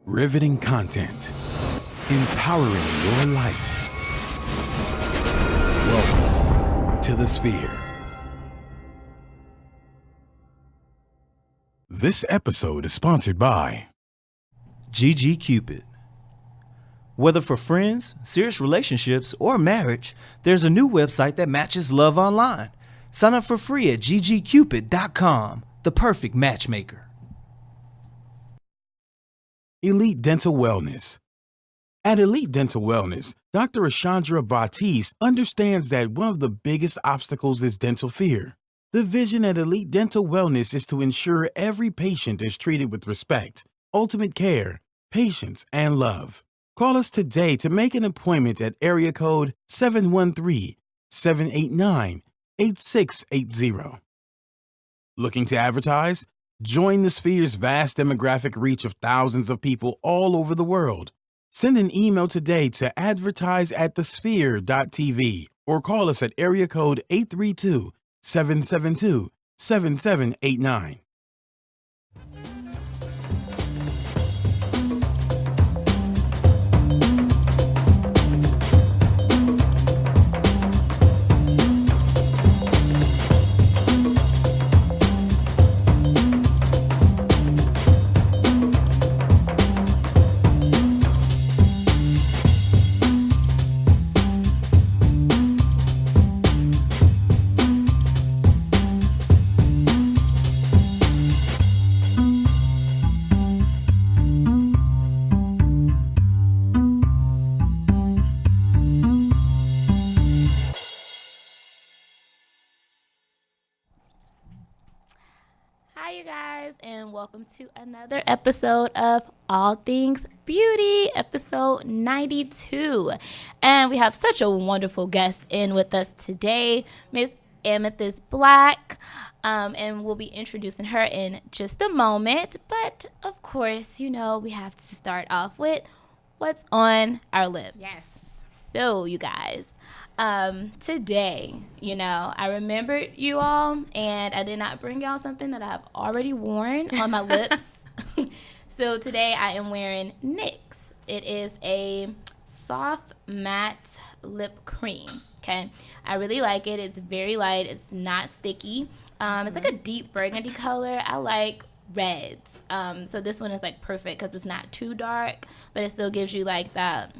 Riveting content. Empowering your life. Welcome to the Sphere. This episode is sponsored by Cupid. Whether for friends, serious relationships, or marriage, there's a new website that matches love online. Sign up for free at ggcupid.com, the perfect matchmaker. Elite Dental Wellness. At Elite Dental Wellness, Dr. Ashandra Batiste understands that one of the biggest obstacles is dental fear. The vision at Elite Dental Wellness is to ensure every patient is treated with respect, ultimate care, patience, and love. Call us today to make an appointment at area code 713-789-8680. Looking to advertise? Join the Sphere's vast demographic reach of thousands of people all over the world. Send an email today to advertise@thesphere.tv or call us at area code 832-772-7789. Hi, you guys, and welcome to another episode of All Things Beauty, episode 92. And we have such a wonderful guest in with us today, Miss Amethyst Black, and we'll be introducing her in just a moment. But, of course, you know, we have to start off with what's on our lips. Yes. So, you guys, today, you know, I remembered you all, and I did not bring y'all something that I have already worn on my lips. So today I am wearing NYX. It is a soft matte lip cream. Okay, I really like it. It's very light. It's not sticky. It's like a deep burgundy color. I like reds. So this one is like perfect because it's not too dark, but it still gives you like that,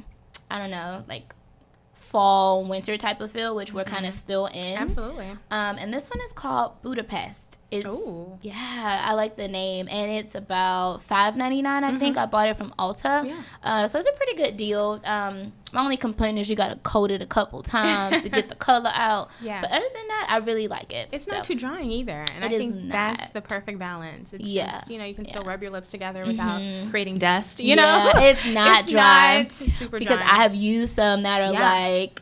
I don't know, like fall, winter type of feel, which we're kind of still in. Absolutely. And this one is called Budapest. Yeah, I like the name, and it's about $5.99. I think I bought it from Ulta. Yeah. So it's a pretty good deal. My only complaint is you got to coat it a couple times to get the color out. Yeah. But other than that, I really like it. It's not too drying either, and I think that's the perfect balance. It's just, you know, you can still rub your lips together without creating dust. You know, it's not dry. Not super because dry. I have used some that are like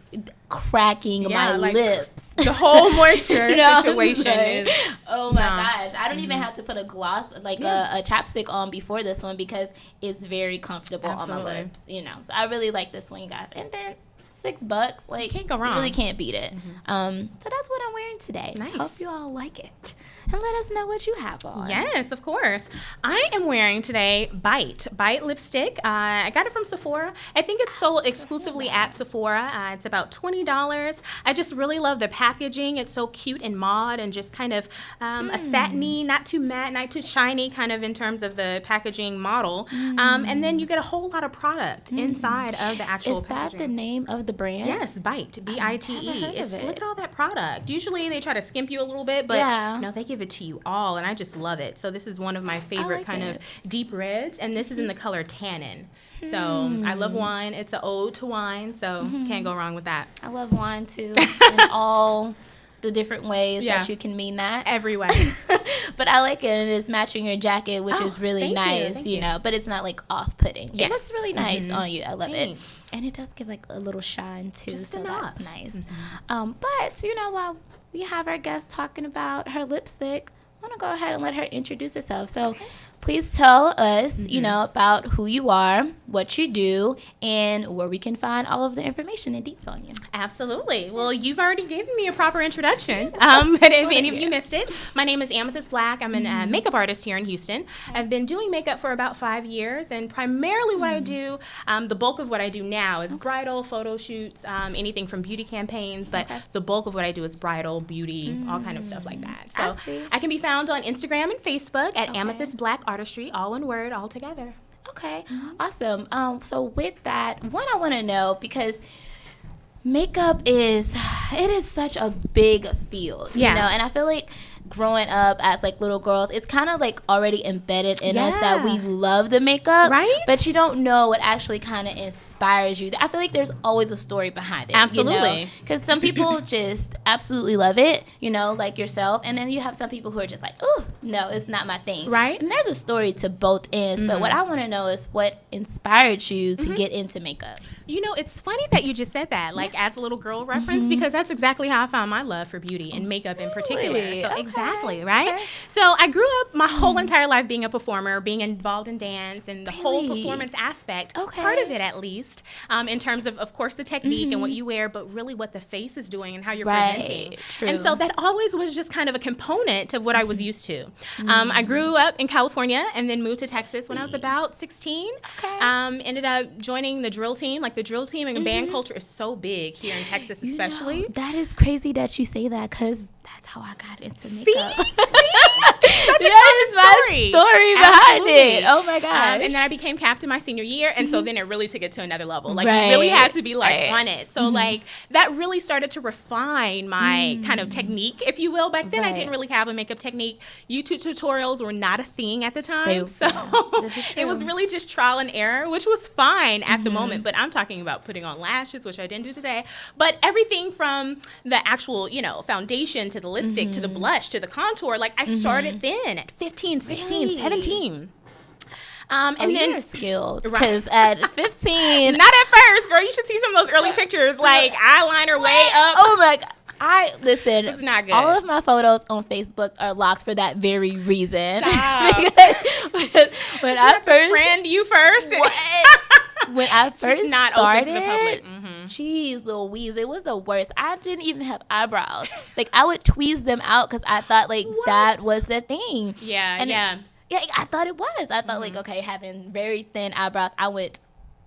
cracking my lips. The whole moisture situation is. Oh my gosh! I don't even have to put a gloss, like a chapstick on before this one because it's very comfortable on my lips. You know, so I really like this one, you guys. And then $6, like, you can't go wrong. You really can't beat it. So that's what I'm wearing today. Nice. Hope you all like it. And let us know what you have on. Yes, of course. I am wearing today Bite lipstick. I got it from Sephora. I think it's sold exclusively at Sephora. It's about $20. I just really love the packaging. It's so cute and mauve and just kind of a satiny, not too matte, not too shiny kind of in terms of the packaging model. And then you get a whole lot of product inside of the actual packaging. Is that the name of the brand? Yes, Bite, B-I-T-E. Look at all that product. Usually they try to skimp you a little bit, but no, they give it to you all, and I just love it. So this is one of my favorite of deep reds, and this is in the color Tannin. So I love wine. It's an ode to wine, so can't go wrong with that. I love wine too, in all the different ways that you can mean that. Every way. But I like it, and it's matching your jacket, which is really nice, you know, but it's not like off-putting. Yes. It looks really nice on you. I love it. And it does give like a little shine too, just so enough. that's nice. But, you know, while we have our guest talking about her lipstick, I want to go ahead and let her introduce herself. So, please tell us, about who you are, what you do, and where we can find all of the information and deets on you. Absolutely. Well, you've already given me a proper introduction. But if any of you missed it, my name is Amethyst Black. I'm a makeup artist here in Houston. I've been doing makeup for about 5 years, and primarily what I do, the bulk of what I do now is bridal photo shoots, anything from beauty campaigns, but the bulk of what I do is bridal, beauty, all kind of stuff like that. So I can be found on Instagram and Facebook at Amethyst Black Artistry, all one word, all together. Okay, awesome. So with that, one, I want to know, because makeup is such a big field, you know, and I feel like growing up as like little girls, it's kind of like already embedded in us that we love the makeup, right? But you don't know what actually kind of inspires you. I feel like there's always a story behind it. Absolutely. Because some people just absolutely love it, like yourself, and then you have some people who are just like, oh, no, it's not my thing. Right. And there's a story to both ends, but what I want to know is what inspired you to get into makeup. It's funny that you just said that, like as a little girl reference, because that's exactly how I found my love for beauty and makeup in particular. So exactly, right? Okay. So I grew up my whole entire life being a performer, being involved in dance and the whole performance aspect, part of it at least, in terms of course, the technique and what you wear, but really what the face is doing and how you're presenting. True. And so that always was just kind of a component of what I was used to. I grew up in California and then moved to Texas when I was about 16. Okay. Ended up joining the drill team. Like the drill team and band culture is so big here in Texas, especially. That is crazy that you say that, because that's how I got into makeup. See? Such a common story behind it. Oh my gosh. And then I became captain my senior year, and so then it really took it to another level. Like you really had to be like on it. So like that really started to refine my kind of technique, if you will. Back then I didn't really have a makeup technique. YouTube tutorials were not a thing at the time. So it was really just trial and error, which was fine at the moment. But I'm talking about putting on lashes, which I didn't do today. But everything from the actual, foundation to the lipstick to the blush to the contour, like I started then at 15, 16, 17. And then you're skilled, because at 15, not at first, girl. You should see some of those early pictures, like eyeliner way up. Oh my god! Listen. It's not good. All of my photos on Facebook are locked for that very reason. when I first friend you first. When I first not started, open to the public. Jeez Louise, it was the worst. I didn't even have eyebrows. Like I would tweeze them out because I thought like that was the thing. Yeah, and I thought it was. I thought like, okay, having very thin eyebrows, I went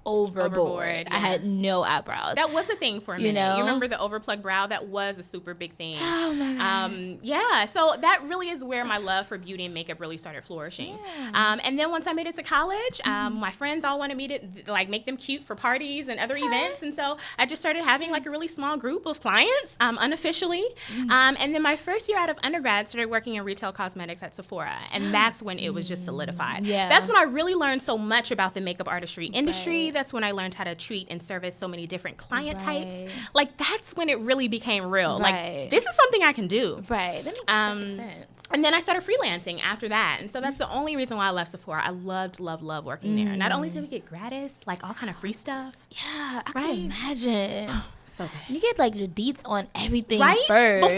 overboard. I had no eyebrows. That was a thing for a minute. You remember the overplugged brow? That was a super big thing. Oh my gosh. So that really is where my love for beauty and makeup really started flourishing. And then once I made it to college, my friends all wanted me to like make them cute for parties and other events, and so I just started having like a really small group of clients unofficially. And then my first year out of undergrad, started working in retail cosmetics at Sephora, and that's when it was just solidified. That's when I really learned so much about the makeup artistry industry. That's when I learned how to treat and service so many different client types. Like, that's when it really became real. Like, this is something I can do. That makes perfect sense. And then I started freelancing after that. And so that's the only reason why I left Sephora. I loved working there. Not only did we get gratis, like all kind of free stuff. Yeah, I can imagine. So good. You get like the deets on everything first.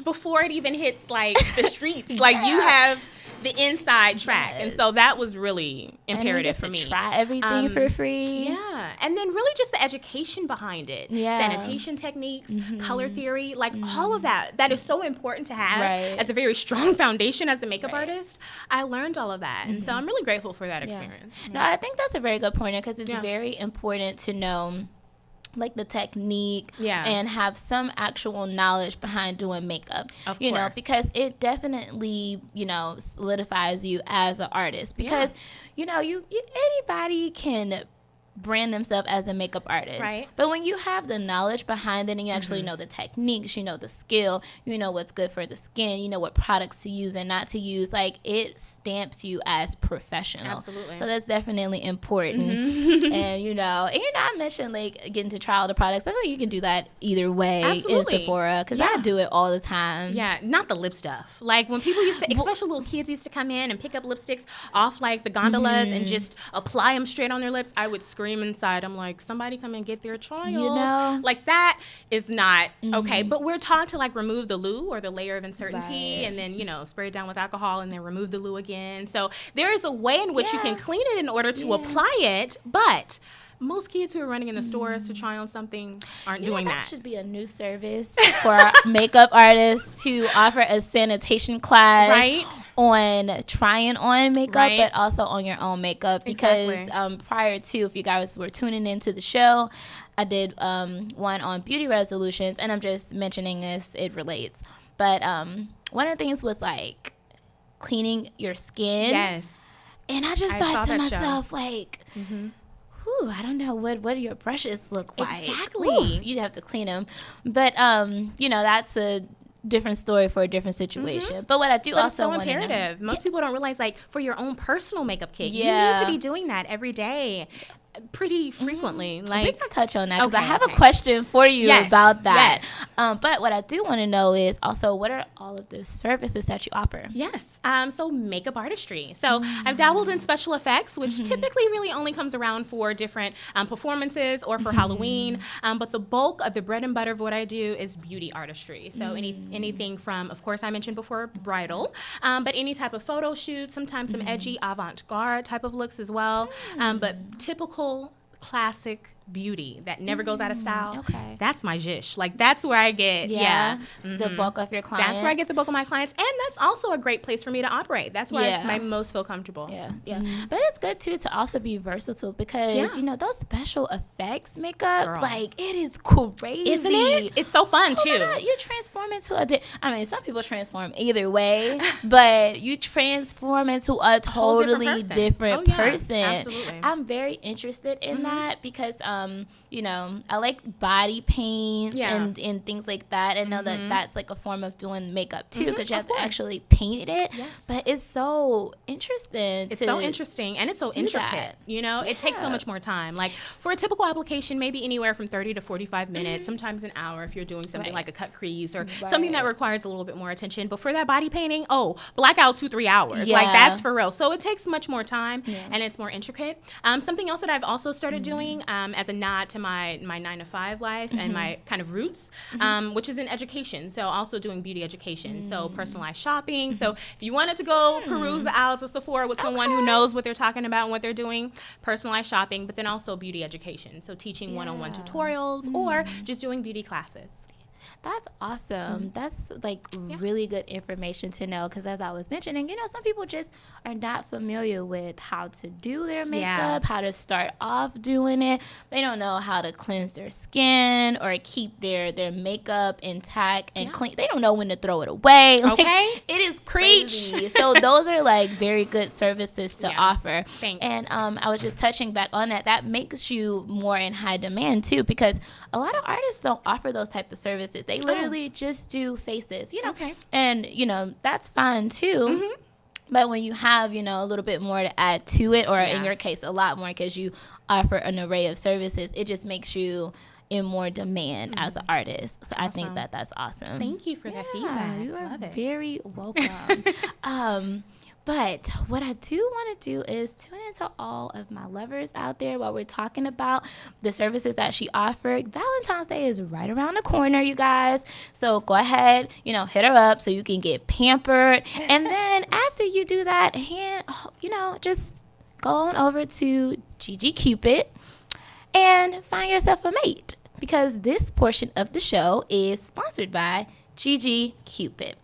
Before it even hits like the streets. Like you have the inside track. And so that was really imperative for me. Try everything for free. Yeah. And then really just the education behind it. Sanitation techniques, color theory, like all of that. That is so important to have as a very strong foundation as a makeup artist. I learned all of that. And so I'm really grateful for that experience. No, I think that's a very good point, because it's very important to know like the technique and have some actual knowledge behind doing makeup, because it definitely, solidifies you as an artist, because, anybody can brand themselves as a makeup artist. Right. But when you have the knowledge behind it and you actually know the techniques, you know the skill, you know what's good for the skin, you know what products to use and not to use, like it stamps you as professional. Absolutely. So that's definitely important. And I mentioned like getting to trial the products. I feel like you can do that either way in Sephora, because I do it all the time. Yeah, not the lip stuff. Like when people used to, especially little kids used to come in and pick up lipsticks off like the gondolas and just apply them straight on their lips, I would scream scream inside. I'm like, somebody come and get their child. You know? Like, that is not okay. But we're taught to, like, remove the loo or the layer of uncertainty Right. and then, spray it down with alcohol and then remove the loo again. So there is a way in which you can clean it in order to apply it, but most kids who are running in the stores to try on something aren't doing that that. should be a new service for makeup artists to offer a sanitation class Right. on trying on makeup, Right. but also on your own makeup. Because Exactly. prior to, if you guys were tuning into the show, I did one on beauty resolutions, and I'm just mentioning this, it relates. But one of the things was like cleaning your skin. Yes. And I just I thought saw to that show. myself, like, I don't know what do your brushes look like. Exactly. You'd have to clean them. But that's a different story for a different situation. But what I do But it's also so want to know, imperative. Most people don't realize, like, for your own personal makeup kit, you Yeah. need to be doing that every day, pretty frequently. we Like, can touch on that because I Okay, have okay. a question for you Yes, about that. yes. But what I do want to know is also, what are all of the services that you offer? yes. So makeup artistry. So I've dabbled in special effects, which typically really only comes around for different performances or for Halloween. But the bulk of the bread and butter of what I do is beauty artistry. So anything from, of course, I mentioned before, bridal, but any type of photo shoot, sometimes some edgy avant-garde type of looks as well. But typical classic beauty that never goes out of style. Okay. That's my zhish. Like, that's where I get, The bulk of your clients. that's where I get the bulk of my clients. And that's also a great place for me to operate. That's where Yeah. I most feel comfortable. Yeah. But it's good too to also be versatile because Yeah. those special effects makeup, Girl. like, it is crazy, Isn't it? It's so fun, Oh my too. God, you transform into some people transform either way, but you transform into a whole different totally person. different Oh, yeah. person. Absolutely. I'm very interested in that because, I like body paints Yeah. and things like that. And know that that's like a form of doing makeup too because you have Of to course. actually paint it. Yes. But it's so interesting. It's so interesting and it's so intricate. that. It takes so Yeah. much more time. Like, for a typical application, maybe anywhere from 30 to 45 minutes, sometimes an hour if you're doing something Right. like a cut crease or something that Right. requires a little bit more attention. But for that body painting, blackout 2-3 hours. Yeah. Like, that's for real. So it takes much more time and it's more intricate. Something else that I've also started doing as a nod to my 9-to-5 life and my kind of roots, which is in education. So also doing beauty education. So personalized shopping. So if you wanted to go peruse the aisles of Sephora with someone who knows what they're talking about and what they're doing, personalized shopping, but then also beauty education. So teaching one-on-one tutorials or just doing beauty classes. That's awesome. That's like really good information to know because as I was mentioning, some people just are not familiar with how to do their makeup, how to start off doing it. They don't know how to cleanse their skin or keep their makeup intact and clean. They don't know when to throw it away. Like, Okay. it is Preach. crazy. So those are like very good services to offer. Thanks. And I was just touching back on that. That makes you more in high demand too because a lot of artists don't offer those type of services. They literally just do faces, Okay. and that's fine too. But when you have, a little bit more to add to it, or in your case, a lot more because you offer an array of services, it just makes you in more demand as an artist. So I think that that's awesome. Thank you for that feedback. You are Love it. very welcome. But what I do want to do is tune into all of my lovers out there while we're talking about the services that she offered. Valentine's Day is right around the corner, you guys. So go ahead, hit her up so you can get pampered. And then after you do that, just go on over to Gigi Cupid and find yourself a mate because this portion of the show is sponsored by Gigi Cupid.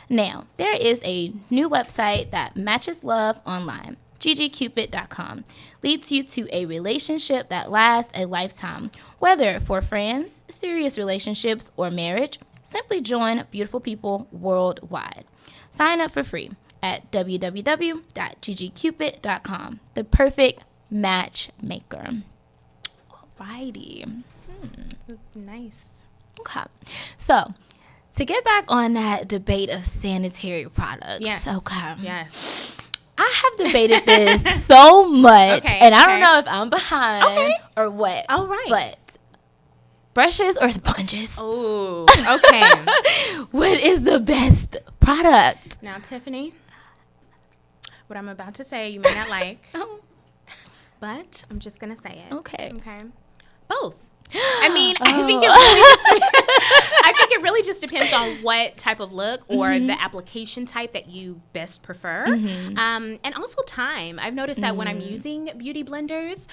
Now, there is a new website that matches love online. GGCupid.com leads you to a relationship that lasts a lifetime. Whether for friends, serious relationships, or marriage, simply join beautiful people worldwide. Sign up for free at www.ggcupid.com. The perfect matchmaker. Alrighty. Nice. Okay. So, to get back on that debate of sanitary products. Yes. Okay. Yes. I have debated this so much, Okay, and I don't okay. know if I'm behind or what. All right. But brushes or sponges? Oh, okay. What is the best product? Now, Tiffany, what I'm about to say you may not like. but I'm just going to say it. Okay. Both. I mean, I think it really just depends on what type of look or the application type that you best prefer. And also time. I've noticed that when I'm using beauty blenders,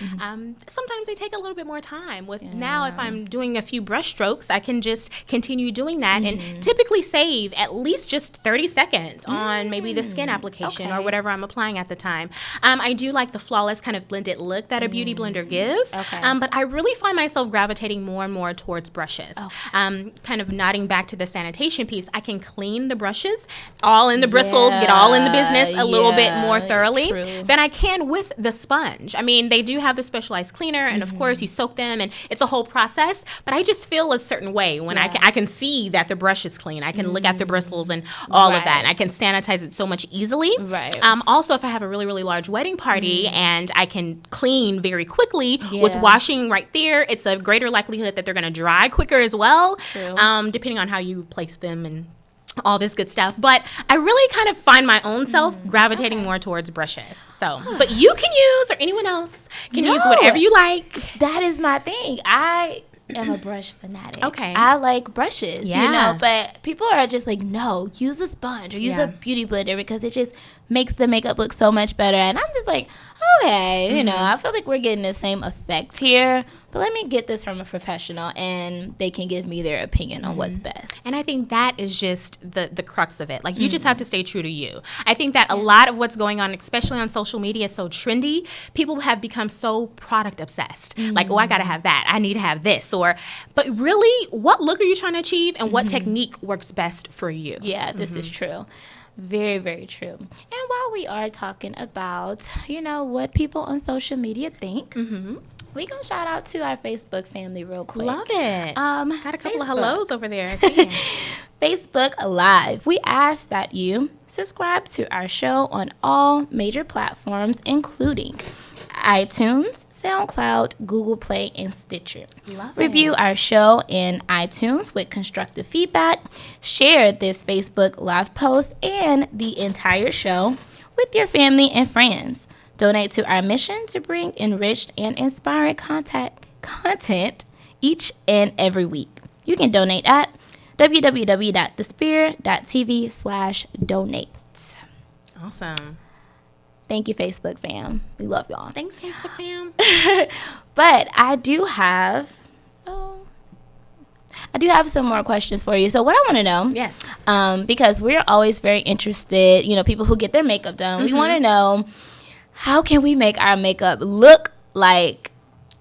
sometimes they take a little bit more time. Now, if I'm doing a few brush strokes, I can just continue doing that and typically save at least just 30 seconds on maybe the skin application or whatever I'm applying at the time. I do like the flawless kind of blended look that a beauty blender gives. But I really find myself gravitating more and more towards brushes. Kind of nodding back to the sanitation piece, I can clean the brushes all in the bristles, get all in the business a little bit more thoroughly than I can with the sponge. I mean, they do have the specialized cleaner, and of course you soak them, and it's a whole process, but I just feel a certain way when I can see that the brush is clean. I can look at the bristles and all of that, and I can sanitize it so much easily. Also, if I have a really, really large wedding party and I can clean very quickly with washing right there, it's a greater likelihood that they're going to dry quicker as well, depending on how you place them and all this good stuff. But I really kind of find my own self gravitating more towards brushes. So, but you can use, or anyone else can use whatever you like. That is my thing. I am a brush fanatic. I like brushes, you know, but people are just like, no, use a sponge or use a beauty blender because it just makes the makeup look so much better. And I'm just like, okay, you know, I feel like we're getting the same effect here, but let me get this from a professional and they can give me their opinion on what's best. And I think that is just the crux of it. Like, you just have to stay true to you. I think that a lot of what's going on, especially on social media, is so trendy. People have become so product obsessed. Like, oh, I got to have that. I need to have this. But really, what look are you trying to achieve, and what technique works best for you? Yeah, this is true. Very, very true. And while we are talking about, you know, what people on social media think, we gonna shout out to our Facebook family real quick. Love it. Got a couple of hellos over there. Facebook Live. We ask that you subscribe to our show on all major platforms, including iTunes, SoundCloud, Google Play, and Stitcher. Review our show in iTunes with constructive feedback. Share this Facebook Live post and the entire show with your family and friends. Donate to our mission to bring enriched and inspiring content each and every week. You can donate at www.thespear.tv/donate. Awesome. Thank you, Facebook fam. We love y'all. Thanks, Facebook fam. But I do have some more questions for you. So what I want to know, because we're always very interested, you know, people who get their makeup done, we want to know, how can we make our makeup look like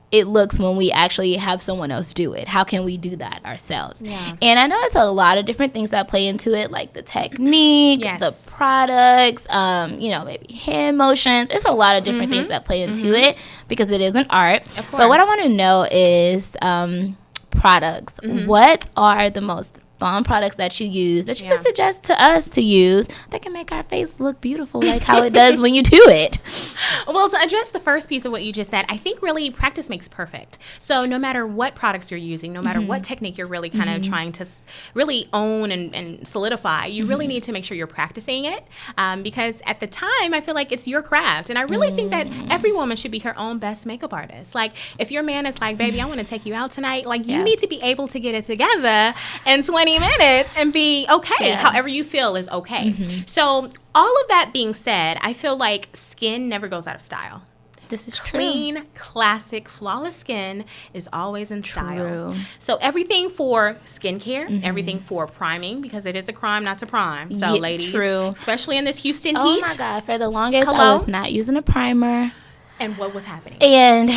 it looks when we actually have someone else do it? How can we do that ourselves? And I know it's a lot of different things that play into it, like the technique, the products, you know, maybe hand motions. It's a lot of different things that play into it because it is an art. But what I want to know is products. What are the most bomb products that you use that you would suggest to us to use that can make our face look beautiful like how it does when you do it? Well, to address the first piece of what you just said, I think really practice makes perfect. So no matter what products you're using, no matter what technique you're really kind of trying to really own and solidify, you really need to make sure you're practicing it, because at the time, I feel like it's your craft. And I really think that every woman should be her own best makeup artist. Like, if your man is like, baby, I want to take you out tonight, like, you need to be able to get it together in 20 minutes and be okay. However you feel is okay. So all of that being said, I feel like skin never goes out of style. This is clean, classic, flawless skin is always in style. So everything for skincare, everything for priming, because it is a crime not to prime. So ladies, especially in this Houston heat. Oh my God, for the longest I was not using a primer. And what was happening? And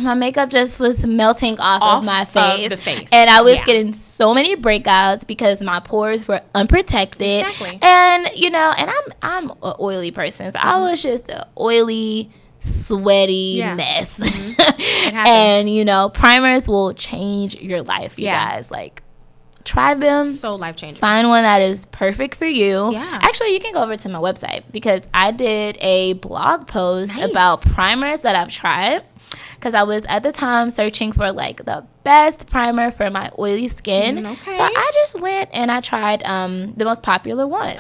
my makeup just was melting off of my face. Of the face. And I was getting so many breakouts because my pores were unprotected. Exactly. And, you know, and I'm an oily person. So I was just an oily, sweaty mess. And, you know, primers will change your life, you guys. Like, try them. So life-changing. Find one that is perfect for you. Actually, you can go over to my website because I did a blog post about primers that I've tried, because I was at the time searching for like the best primer for my oily skin. So I just went and I tried the most popular ones.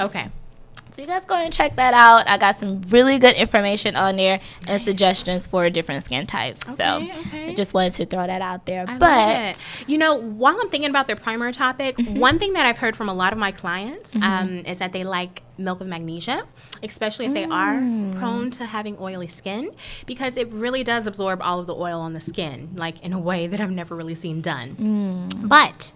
So you guys go and check that out. I got some really good information on there and suggestions for different skin types. So I just wanted to throw that out there. I love it. You know, while I'm thinking about the primer topic, one thing that I've heard from a lot of my clients is that they like milk of magnesia, especially if they are prone to having oily skin, because it really does absorb all of the oil on the skin, like in a way that I've never really seen done. But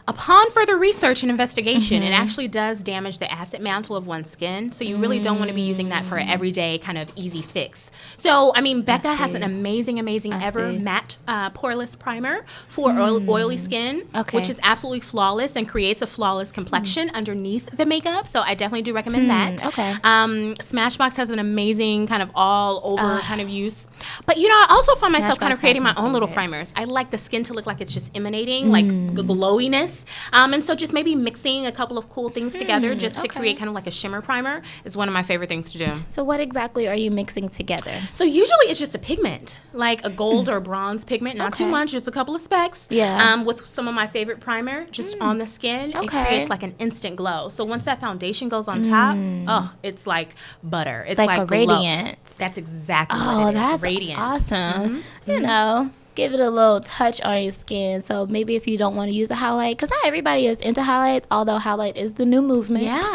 upon further research and investigation, it actually does damage the acid mantle of one's skin. So you really don't want to be using that for an everyday kind of easy fix. So, I mean, Becca has an amazing matte poreless primer for oily skin, which is absolutely flawless and creates a flawless complexion underneath the makeup. So I definitely do recommend that. Smashbox has an amazing kind of all over kind of use. But, you know, I also find myself kind of creating my own little primers. I like the skin to look like it's just emanating, like the glowiness. And so just maybe mixing a couple of cool things together just to create kind of like a shimmer primer is one of my favorite things to do. So what exactly are you mixing together? So usually it's just a pigment, like a gold or bronze pigment, not too much, just a couple of specks. With some of my favorite primer just on the skin. It creates like an instant glow. So once that foundation goes on top, it's like butter. It's like a radiance. That's exactly what it is. That's radiance. Awesome. You know, give it a little touch on your skin. So maybe if you don't want to use a highlight, because not everybody is into highlights, although highlight is the new movement.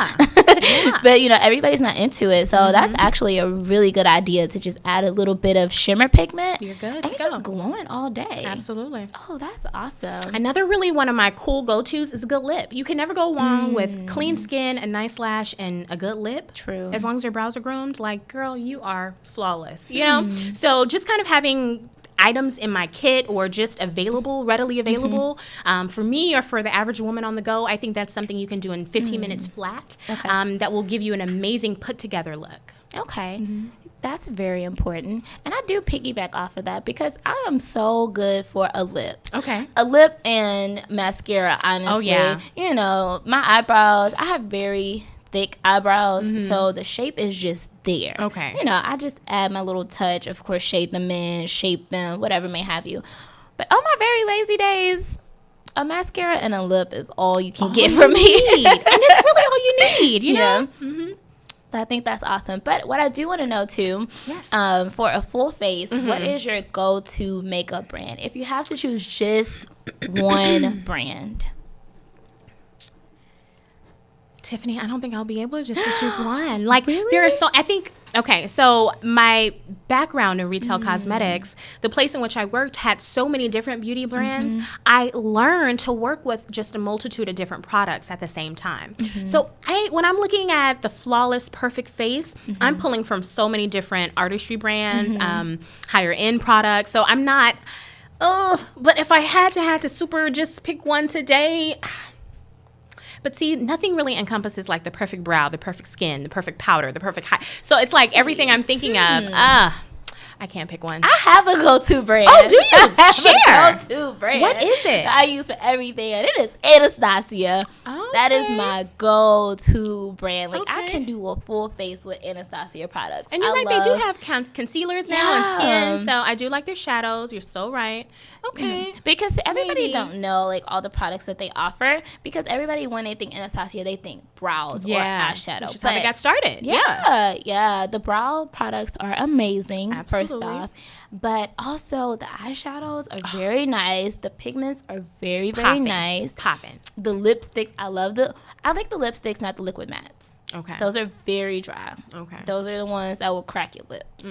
But, you know, everybody's not into it. So that's actually a really good idea to just add a little bit of shimmer pigment. You're good and you're just glowing all day. Absolutely. Oh, that's awesome. Another really one of my cool go-tos is a good lip. You can never go wrong with clean skin, a nice lash, and a good lip. True. As long as your brows are groomed, like, girl, you are flawless. You know? So just kind of having items in my kit or just readily available for me or for the average woman on the go, I think that's something you can do in 15 minutes flat that will give you an amazing put together look. That's very important. And I do piggyback off of that because I am so good for a lip. A lip and mascara, honestly. You know, my eyebrows, I have very thick eyebrows, so the shape is just there. You know, I just add my little touch, of course, shade them in, shape them, whatever may have you. But on my very lazy days, a mascara and a lip is all you can get from me. And it's really all you need, you know? So I think that's awesome. But what I do want to know, too, for a full face, what is your go-to makeup brand? If you have to choose just one brand. Tiffany, I don't think I'll be able just to choose one. Like, there are so, I think, so my background in retail cosmetics, the place in which I worked had so many different beauty brands. I learned to work with just a multitude of different products at the same time. So when I'm looking at the flawless, perfect face, I'm pulling from so many different artistry brands, higher end products. So I'm not, but if I had to super just pick one today, but see, nothing really encompasses like the perfect brow, the perfect skin, the perfect powder, the perfect So it's like everything I'm thinking of, I can't pick one. I have a go-to brand. Oh, do you? Share. A go-to brand. What is it? I use for everything, and it is Anastasia. That is my go-to brand. Like, I can do a full face with Anastasia products. And you're right, they do have concealers now and skin, so I do like their shadows. You're so right. Because everybody don't know, like, all the products that they offer, because everybody, when they think Anastasia, they think brows or eyeshadow. Which is how they got started. The brow products are amazing. Absolutely. First off, but also the eyeshadows are very nice. The pigments are very, very nice. The lipsticks, I like the lipsticks, not the liquid mattes. Those are very dry. Those are the ones that will crack your lips.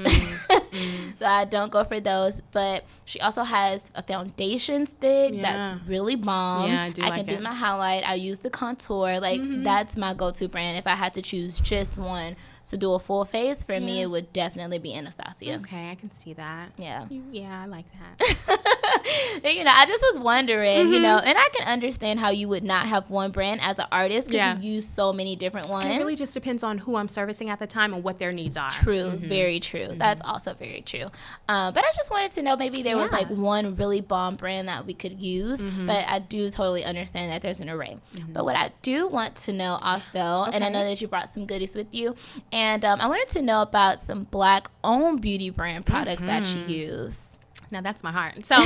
So I don't go for those. But she also has a foundation stick that's really bomb. I can do my highlight. I use the contour. Like, that's my go-to brand. If I had to choose just one to do a full face, for me, it would definitely be Anastasia. I can see that. I like that. You know, I just was wondering, you know, and I can understand how you would not have one brand as an artist because you use so many different ones. And it really just depends on who I'm servicing at the time and what their needs are. True, very true. That's also very true. But I just wanted to know maybe there was like one really bomb brand that we could use, but I do totally understand that there's an array. But what I do want to know also, and I know that you brought some goodies with you, and I wanted to know about some Black-owned beauty brand products that you use. Now that's my heart. So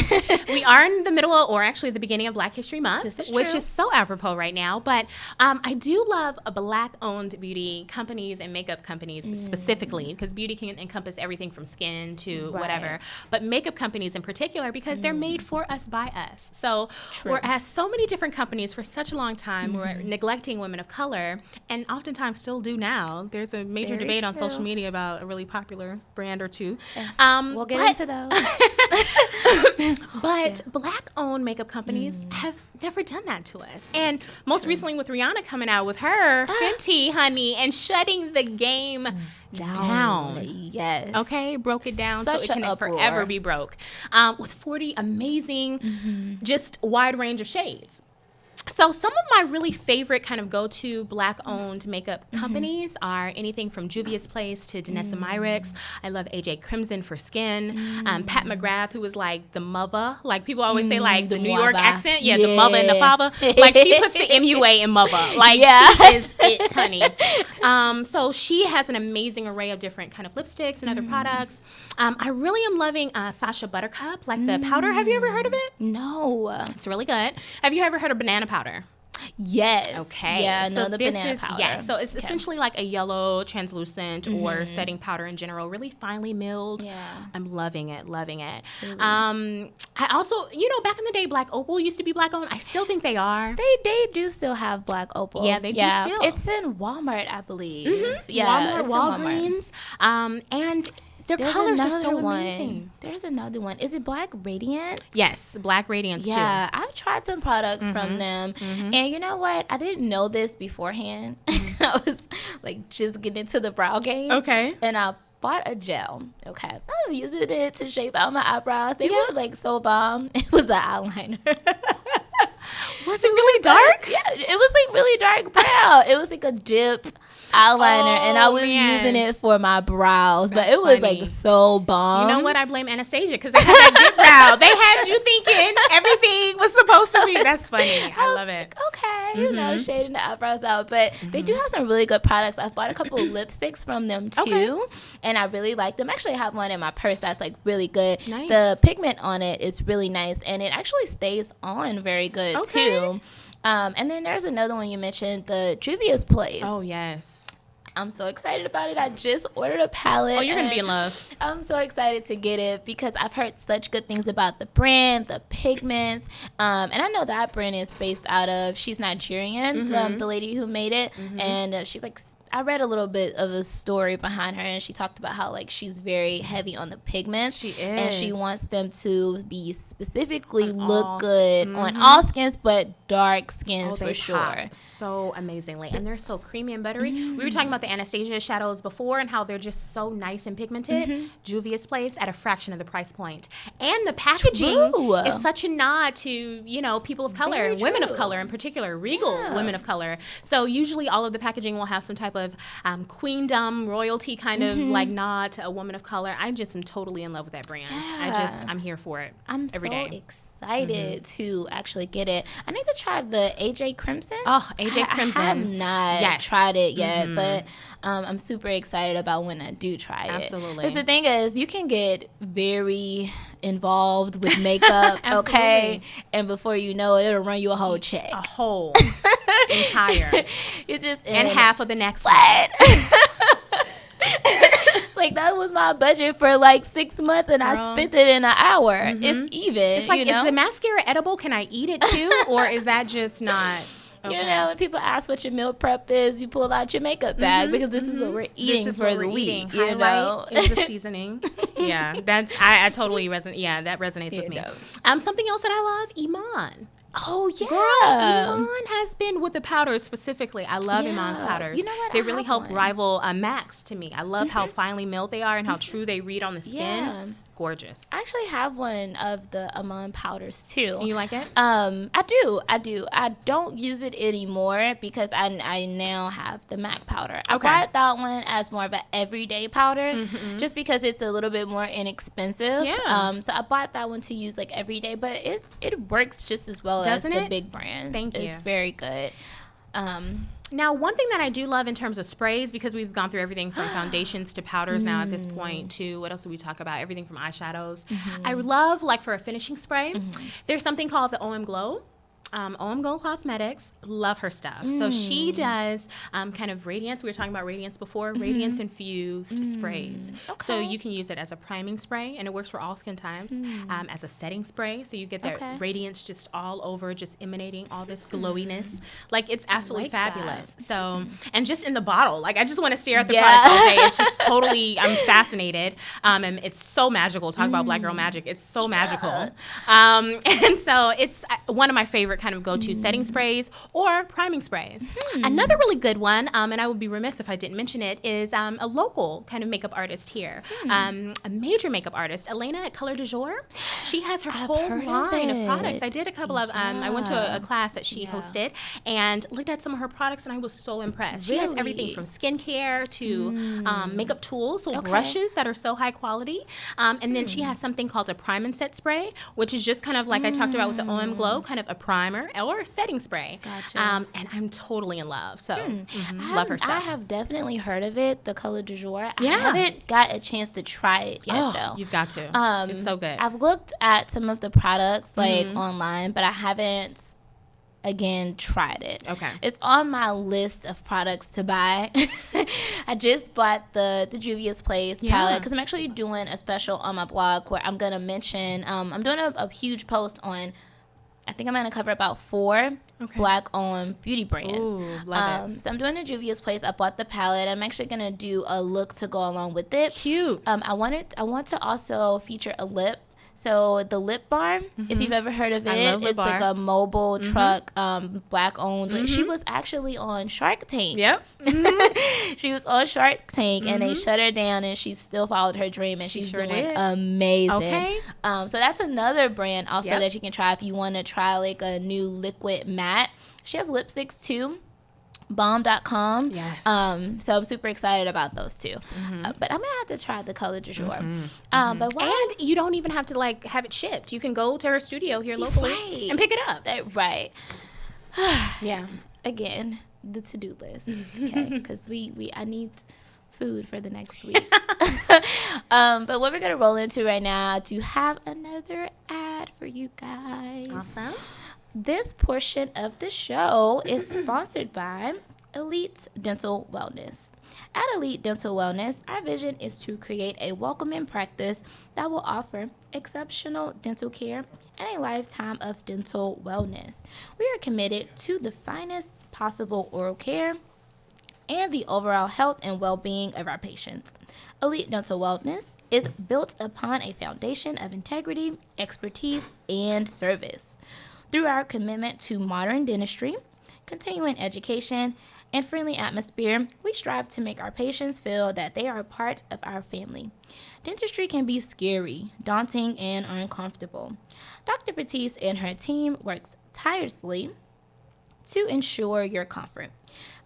we are in the middle of, or actually the beginning of Black History Month, which is so apropos right now. But I do love Black-owned beauty companies and makeup companies specifically, because beauty can encompass everything from skin to whatever. But makeup companies in particular, because they're made for us by us. So whereas so many different companies for such a long time were neglecting women of color, and oftentimes still do now. There's a major debate on social media about a really popular brand or two. We'll get into those. But Black-owned makeup companies have never done that to us. And most recently with Rihanna coming out with her Fenty, honey, and shutting the game down. Yes. Okay, broke it down Such so it can forever be broke. With 40 amazing, just wide range of shades. So some of my really favorite kind of go-to Black-owned makeup companies are anything from Juvia's Place to Danessa Myricks. I love AJ Crimson for skin. Pat McGrath, who was like the mother. Like people always say like the New York accent. Yeah, the mother and the father. Like she puts the MUA in mother. Like she is it, honey. So she has an amazing array of different kind of lipsticks and other products. I really am loving Sacha Buttercup, like the powder. Have you ever heard of it? No. It's really good. Have you ever heard of banana powder? Yes. Okay. Yeah, so the banana powder. Yeah, so it's essentially like a yellow translucent or setting powder in general, really finely milled. Yeah. I'm loving it, loving it. Really? I also, back in the day, Black Opal used to be Black-owned. I still think they are. They do still have Black Opal. Yeah, they do still. It's in Walmart, I believe. Yeah, Walmart, Walgreens. And their colors are so amazing. There's another one. Is it Black Radiant? Yes, Black Radiance too. Yeah, I've tried some products from them. And you know what? I didn't know this beforehand. I was like just getting into the brow game. Okay. And I bought a gel. Okay. I was using it to shape out my eyebrows. They were like so bomb. It was an eyeliner. Was it really dark? Yeah, it was like really dark brown. It was like a dip eyeliner, and I was using it for my brows, but it was like so bomb. You know what? I blame Anastasia because they had that dip brow. They had you thinking everything was supposed to be. That's funny. I love it. Okay, shading the eyebrows out, but they do have some really good products. I've bought a couple of lipsticks from them too, and I really like them. Actually, I have one in my purse that's like really good. Nice. The pigment on it is really nice, and it actually stays on very good too. And then there's another one you mentioned, the Juvia's Place. Oh, yes. I'm so excited about it. I just ordered a palette. Oh, you're going to be in love. I'm so excited to get it because I've heard such good things about the brand, the pigments. And I know that brand is based out of, she's Nigerian, the lady who made it. And she's like, I read a little bit of a story behind her, and she talked about how like she's very heavy on the pigments. She is, and she wants them to be specifically look good on all skins, but dark skins for sure. Pop so amazingly, and they're so creamy and buttery. We were talking about the Anastasia shadows before and how they're just so nice and pigmented. Juvia's Place at a fraction of the price point, and the packaging is such a nod to people of color, women of color in particular, regal women of color. So usually all of the packaging will have some type of queendom, royalty kind of like nod to a woman of color. I just am totally in love with that brand. I'm here for it. I'm every so day. Excited to actually get it. I need to try the AJ Crimson. Oh, AJ Crimson. I have not tried it yet, but I'm super excited about when I do try it. Absolutely. Because the thing is, you can get very involved with makeup, okay? And before you know it, it'll run you a whole check. A whole entire. You just and half of the next one. Like that was my budget for like 6 months, and I spent it in an hour, if even. It's like, is the mascara edible? Can I eat it too, or is that just not? Okay. When people ask what your meal prep is, you pull out your makeup bag because this is what we're eating for the week. Highlight is the seasoning. Yeah, that's I totally resonate. Yeah, that resonates with me. Something else that I love, Iman. Oh, yeah. Girl, Iman has been with the powders specifically. I love Iman's powders. You know what? They really help rival MAC's to me. I love how finely milled they are and how true they read on the skin. Yeah. Gorgeous. I actually have one of the Iman powders too. You like it? I do. I don't use it anymore because I now have the MAC powder. I bought that one as more of an everyday powder just because it's a little bit more inexpensive. Yeah. So I bought that one to use like every day, but it works just as well as the big brands. Thank you. It's very good. Now, one thing that I do love in terms of sprays, because we've gone through everything from foundations to powders now at this point, to what else do we talk about? Everything from eyeshadows. I love, like, for a finishing spray, there's something called the OM Glow. OM Glow Cosmetics, love her stuff. So she does kind of radiance. We were talking about radiance before, radiance infused sprays. Okay. So you can use it as a priming spray, and it works for all skin types, as a setting spray. So you get that radiance just all over, just emanating all this glowiness. Like, it's absolutely fabulous. That. So, and just in the bottle, like, I just want to stare at the product all day. It's just totally, I'm fascinated. And it's so magical. Talk about Black Girl Magic. It's so magical. And so it's one of my favorite kind of go-to setting sprays or priming sprays. Another really good one, and I would be remiss if I didn't mention it, is a local kind of makeup artist here, a major makeup artist, Elena at Color du Jour. She has her whole line of products. I did a couple of, I went to a class that she hosted and looked at some of her products, and I was so impressed. She has everything from skincare to makeup tools, so brushes that are so high quality. And then she has something called a prime and set spray, which is just kind of like I talked about with the OM Glow, kind of a primer or a setting spray. Gotcha. And I'm totally in love. So love her stuff. I have definitely heard of it, the Color du Jour. I haven't got a chance to try it yet, though. You've got to. It's so good. I've looked at some of the products like online, but I haven't again tried it. Okay. It's on my list of products to buy. I just bought the Juvia's Place palette because I'm actually doing a special on my blog where I'm going to mention, I'm doing a huge post on, I think I'm going to cover about 4 Black-owned beauty brands. Ooh, love it. So I'm doing the Juvia's Place. I bought the palette. I'm actually going to do a look to go along with it. Cute. I want to also feature a lip. So the Lip Bar, if you've ever heard of it, it's like a mobile truck, Black-owned. She was actually on Shark Tank. Yep. She was on Shark Tank, and they shut her down, and she still followed her dream, and she's sure doing did. amazing. Okay. So that's another brand also that you can try if you want to try like a new liquid matte. She has lipsticks too. Bomb.com. Yes. So I'm super excited about those two. But I'm gonna have to try the Color du Jour. But And you don't even have to like have it shipped. You can go to her studio here locally and pick it up. Right. Yeah. Again, the to-do list. Okay, because I need food for the next week. But what we're gonna roll into right now to have another ad for you guys. Awesome. This portion of the show is sponsored by Elite Dental Wellness. At Elite Dental Wellness, our vision is to create a welcoming practice that will offer exceptional dental care and a lifetime of dental wellness. We are committed to the finest possible oral care and the overall health and well-being of our patients. Elite Dental Wellness is built upon a foundation of integrity, expertise, and service. Through our commitment to modern dentistry, continuing education, and friendly atmosphere, we strive to make our patients feel that they are a part of our family. Dentistry can be scary, daunting, and uncomfortable. Dr. Batiste and her team works tirelessly to ensure your comfort.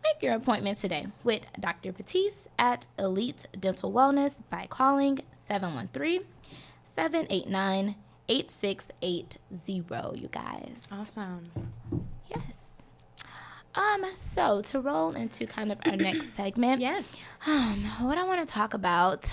Make your appointment today with Dr. Batiste at Elite Dental Wellness by calling 713-789-8680, you guys. Awesome. Yes. So to roll into kind of our next segment. Yes. What I want to talk about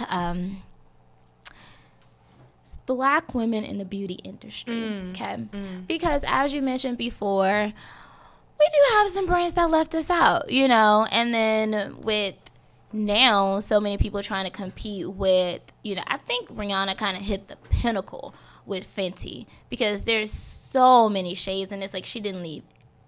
is Black women in the beauty industry. Okay. Because as you mentioned before, we do have some brands that left us out, you know, and then with now so many people trying to compete with, you know, I think Rihanna kind of hit the pinnacle with Fenty because there's so many shades and it's like she didn't leave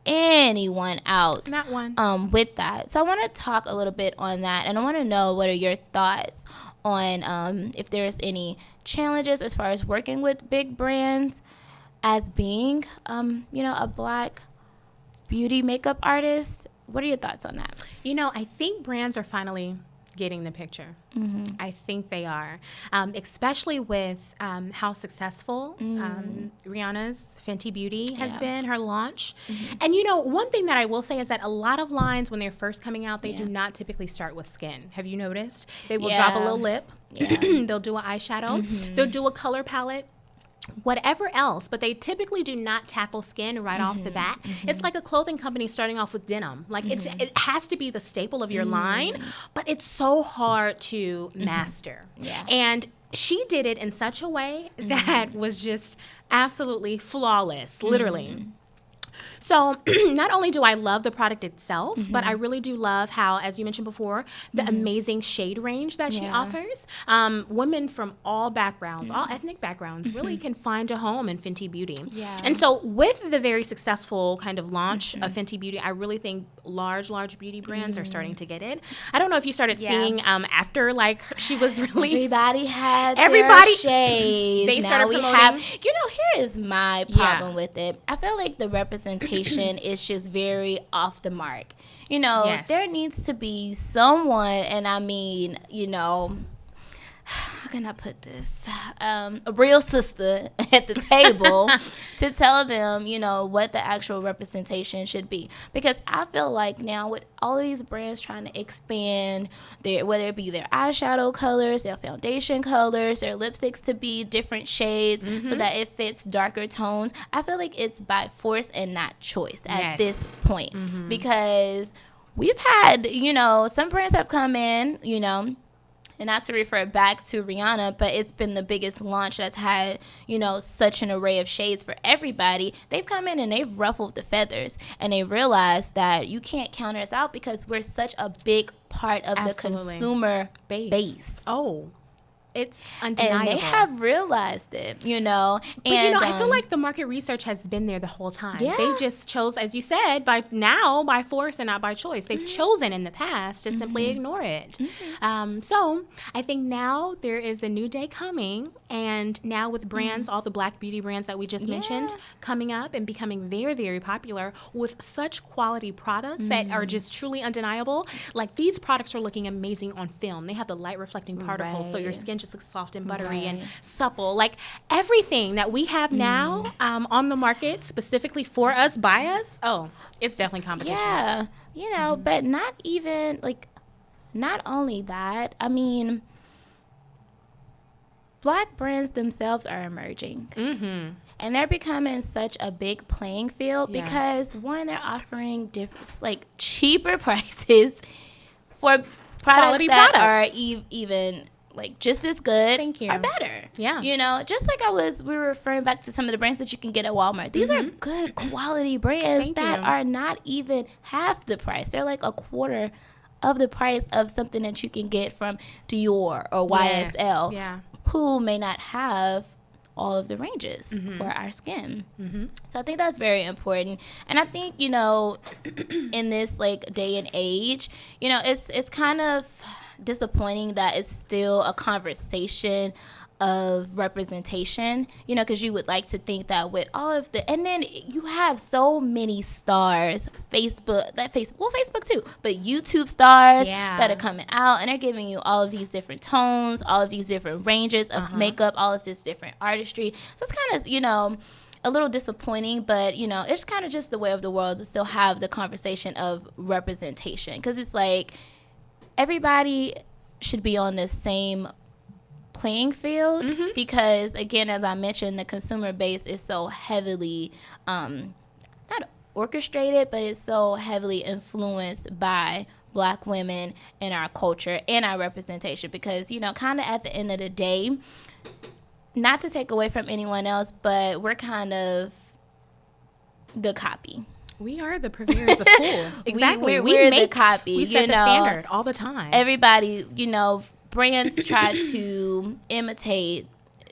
anyone out. Not one. With that. So I want to talk a little bit on that, and I want to know what are your thoughts on if there's any challenges as far as working with big brands as being, you know, a Black beauty makeup artist. What are your thoughts on that? You know, I think brands are finally getting the picture. I think they are, especially with how successful Rihanna's Fenty Beauty has been, her launch. And, you know, one thing that I will say is that a lot of lines when they're first coming out, they do not typically start with skin. Have you noticed? They will drop a little lip. They'll do an eyeshadow. They'll do a color palette. whatever else, but they typically do not tackle skin right off the bat. It's like a clothing company starting off with denim. Like it has to be the staple of your line, but it's so hard to master. Yeah. And she did it in such a way that was just absolutely flawless, literally. So not only do I love the product itself, but I really do love how, as you mentioned before, the amazing shade range that she offers. Women from all backgrounds, all ethnic backgrounds, really can find a home in Fenty Beauty. Yeah. And so with the very successful kind of launch of Fenty Beauty, I really think large beauty brands are starting to get it. I don't know if you started seeing after like she was released. Everybody had their shades. They started now we promoting. have, here is my problem with it. I feel like the representation is just very off the mark. There needs to be someone, and I mean, how can I put this? A real sister at the table to tell them, what the actual representation should be. Because I feel like now with all of these brands trying to expand whether it be their eyeshadow colors, their foundation colors, their lipsticks to be different shades so that it fits darker tones, I feel like it's by force and not choice at this point. Because we've had, some brands have come in, and not to refer back to Rihanna, but it's been the biggest launch that's had, such an array of shades for everybody. They've come in and they've ruffled the feathers, and they realized that you can't counter us out because we're such a big part of the consumer base. Oh, it's undeniable. And they have realized it, But, I feel like the market research has been there the whole time. Yeah. They just chose, as you said, by force and not by choice. They've chosen in the past to simply ignore it. So I think now there is a new day coming. And now with brands, all the Black beauty brands that we just mentioned, coming up and becoming very, very popular with such quality products that are just truly undeniable. Like these products are looking amazing on film. They have the light reflecting particles, so your skin just looks soft and buttery and supple. Like everything that we have now on the market specifically for us, by us, it's definitely competition. Yeah, but not even, not only that, I mean, Black brands themselves are emerging. And they're becoming such a big playing field because, one, they're offering cheaper prices for products that are even just as good or better. Yeah. Just like we were referring back to some of the brands that you can get at Walmart. These are good quality brands that are not even half the price. They're like a quarter of the price of something that you can get from Dior or YSL, who may not have all of the ranges for our skin. So I think that's very important. And I think, in this day and age, it's kind of disappointing that it's still a conversation of representation, because you would like to think that with all of and then you have so many stars, Facebook too, but YouTube stars that are coming out and they're giving you all of these different tones, all of these different ranges of makeup, all of this different artistry. So it's kind of, a little disappointing, but, it's kind of just the way of the world to still have the conversation of representation, because it's like everybody should be on the same playing field because, again, as I mentioned, the consumer base is so heavily not orchestrated, but it's so heavily influenced by Black women in our culture and our representation because, kind of at the end of the day, not to take away from anyone else, but we're kind of the copy. We are the purveyors of cool. Exactly. We're the copy. We set the standard all the time. Everybody, brands try to imitate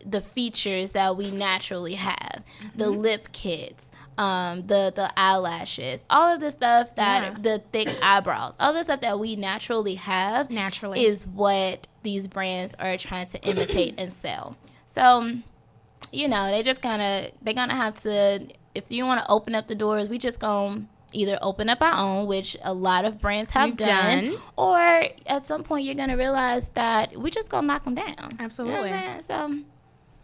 the features that we naturally have. The lip kits, the eyelashes, all of the stuff that the thick eyebrows, all the stuff that we naturally have is what these brands are trying to imitate and sell. So, they're gonna have to, if you want to open up the doors, we just gonna either open up our own, which a lot of brands have done, or at some point you're gonna realize that we just gonna knock them down. Absolutely. So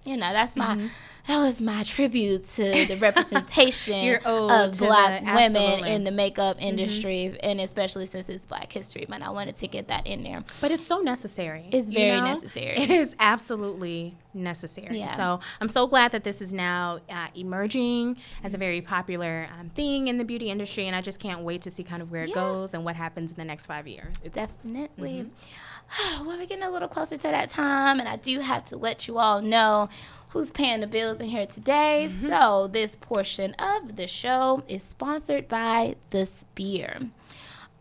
that's that was my tribute to the representation Your ode of to Black the- women absolutely. in the makeup industry, and especially since it's Black History Month. I wanted to get that in there. But it's so necessary. It's very necessary. It is absolutely necessary. Yeah. So I'm so glad that this is now emerging as a very popular thing in the beauty industry, and I just can't wait to see kind of where it goes and what happens in the next 5 years. It's Definitely. Well, we're getting a little closer to that time, and I do have to let you all know who's paying the bills in here today. So this portion of the show is sponsored by The Spear.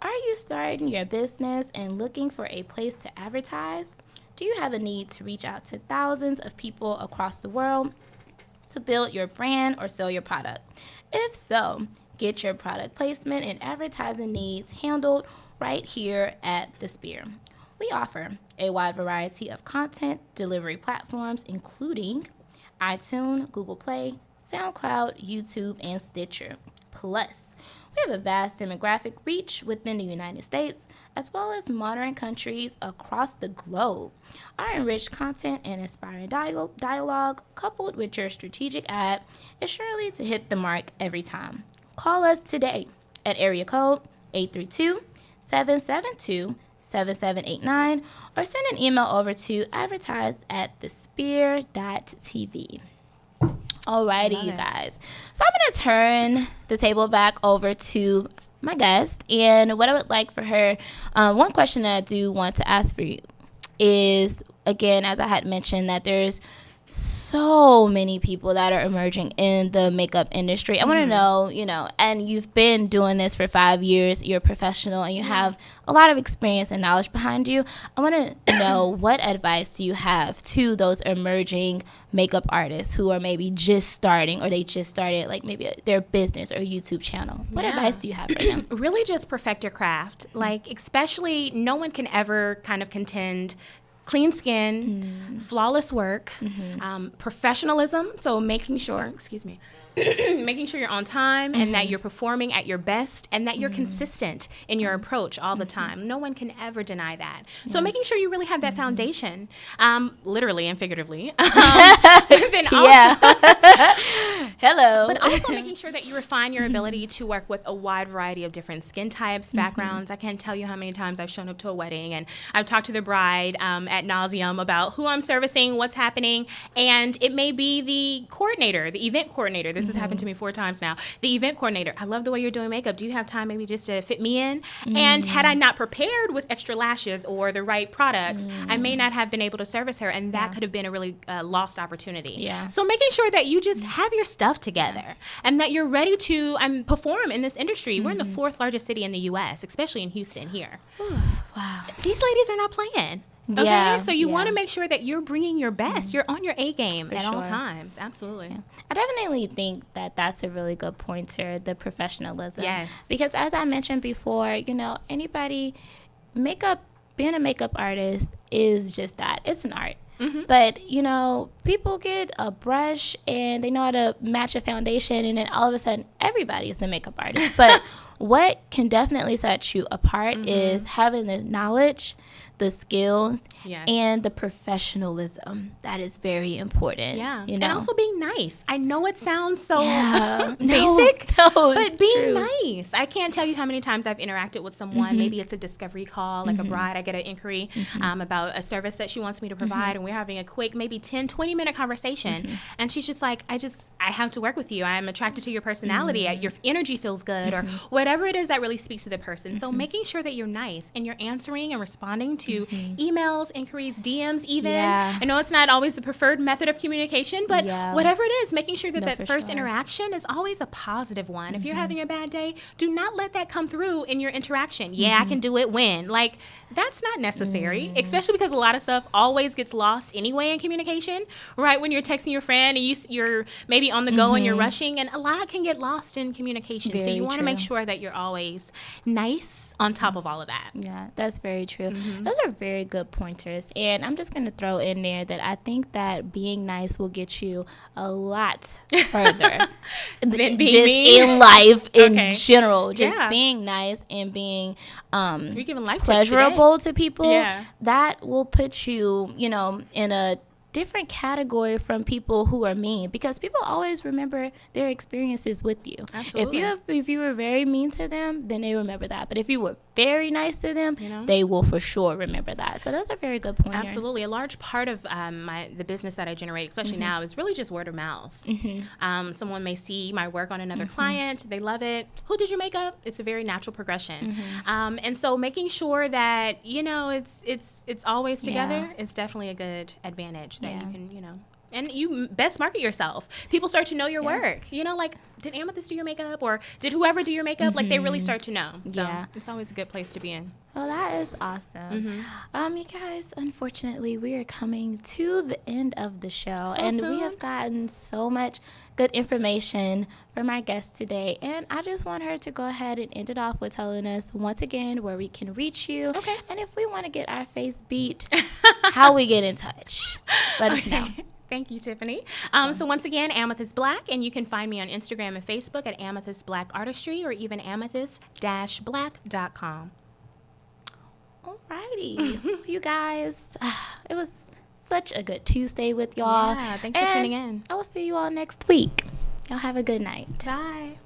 Are you starting your business and looking for a place to advertise? Do you have a need to reach out to thousands of people across the world to build your brand or sell your product? If so, get your product placement and advertising needs handled right here at The Spear. We offer a wide variety of content delivery platforms, including iTunes, Google Play, SoundCloud, YouTube, and Stitcher. Plus, we have a vast demographic reach within the United States, as well as modern countries across the globe. Our enriched content and inspiring dialogue, coupled with your strategic ad, is surely to hit the mark every time. Call us today at area code 832-772-7789 or send an email over to advertise@thespear.tv. Alrighty, you guys. So I'm going to turn the table back over to my guest, and what I would like for her, one question that I do want to ask for you is, again, as I had mentioned, that there's so many people that are emerging in the makeup industry. I want to know, and you've been doing this for 5 years, you're a professional, and you have a lot of experience and knowledge behind you. I want to know, what advice do you have to those emerging makeup artists who are maybe just starting, or they just started like maybe their business or YouTube channel? What advice do you have for them? Really just perfect your craft. Like, especially, no one can ever kind of contend clean skin, flawless work, professionalism. So making sure, making sure you're on time and that you're performing at your best and that you're consistent in your approach all the time. No one can ever deny that. So making sure you really have that foundation, literally and figuratively. Then also, Hello. but also making sure that you refine your ability to work with a wide variety of different skin types, backgrounds. I can't tell you how many times I've shown up to a wedding and I've talked to the bride ad nauseum about who I'm servicing, what's happening, and it may be the coordinator, the event coordinator. This has happened to me 4 times now. The event coordinator, I love the way you're doing makeup. Do you have time maybe just to fit me in? And had I not prepared with extra lashes or the right products, I may not have been able to service her, and that could have been a really lost opportunity. Yeah. So making sure that you just have your stuff together and that you're ready to perform in this industry. We're in the 4th largest city in the U.S., especially in Houston here. Wow. These ladies are not playing. Okay, Yeah, so you yeah. want to make sure that you're bringing your best. You're on your A game at all sure. times. Absolutely. I definitely think that that's a really good pointer, the professionalism. Yes. Because as I mentioned before, anybody, being a makeup artist is just that. It's an art. But, people get a brush and they know how to match a foundation, and then all of a sudden everybody is a makeup artist. But what can definitely set you apart is having the knowledge, the skills, and the professionalism. That is very important. Yeah. You And know? also being nice. I know it sounds so No, basic, no, but it's being true. nice. I can't tell you how many times I've interacted with someone. Maybe it's a discovery call, like a bride. I get an inquiry about a service that she wants me to provide, and we're having a quick, maybe 10, 20-minute conversation. And she's just like, I have to work with you. I'm attracted to your personality. Your energy feels good, or whatever it is that really speaks to the person. So making sure that you're nice and you're answering and responding to emails, inquiries, DMs even. Yeah. I know it's not always the preferred method of communication, but Yeah. whatever it is, making sure that No, that for first sure. interaction is always a positive one. If you're having a bad day, do not let that come through in your interaction. Yeah, I can do it when. Like, that's not necessary, especially because a lot of stuff always gets lost anyway in communication, right? When you're texting your friend and you're maybe on the go and you're rushing, and a lot can get lost in communication. So Very you want to make true. sure that you're always nice on top of all of that. Yeah, that's very true. Those are very good pointers. And I'm just going to throw in there that I think that being nice will get you a lot further Than being just mean? in life in Okay. general. Just Yeah. being nice and being You're giving life tips pleasurable today. to people. Yeah. That will put you, in a different category from people who are mean, because people always remember their experiences with you. Absolutely. If you were very mean to them, then they remember that. But if you were very nice to them, You know? they will for sure remember that. So those are very good pointers. Absolutely. A large part of the business that I generate, especially now, is really just word of mouth. Someone may see my work on another client. They love it. Who did your makeup? It's a very natural progression. And so making sure that, it's always together is definitely a good advantage that you can, and you best market yourself. People start to know your work. Like, did Amethyst do your makeup, or did whoever do your makeup? Like, they really start to know. So it's always a good place to be in. Well, that is awesome. You guys, unfortunately, we are coming to the end of the show, and we have gotten so much good information from our guest today. And I just want her to go ahead and end it off with telling us once again where we can reach you. Okay. And if we want to get our face beat, how we get in touch. Let us know. Thank you, Tiffany. So once again, Amethyst Black, and you can find me on Instagram and Facebook at Amethyst Black Artistry, or even amethyst-black.com. Alrighty. You guys, it was such a good Tuesday with y'all. Yeah, thanks for tuning in. I will see you all next week. Y'all have a good night. Bye.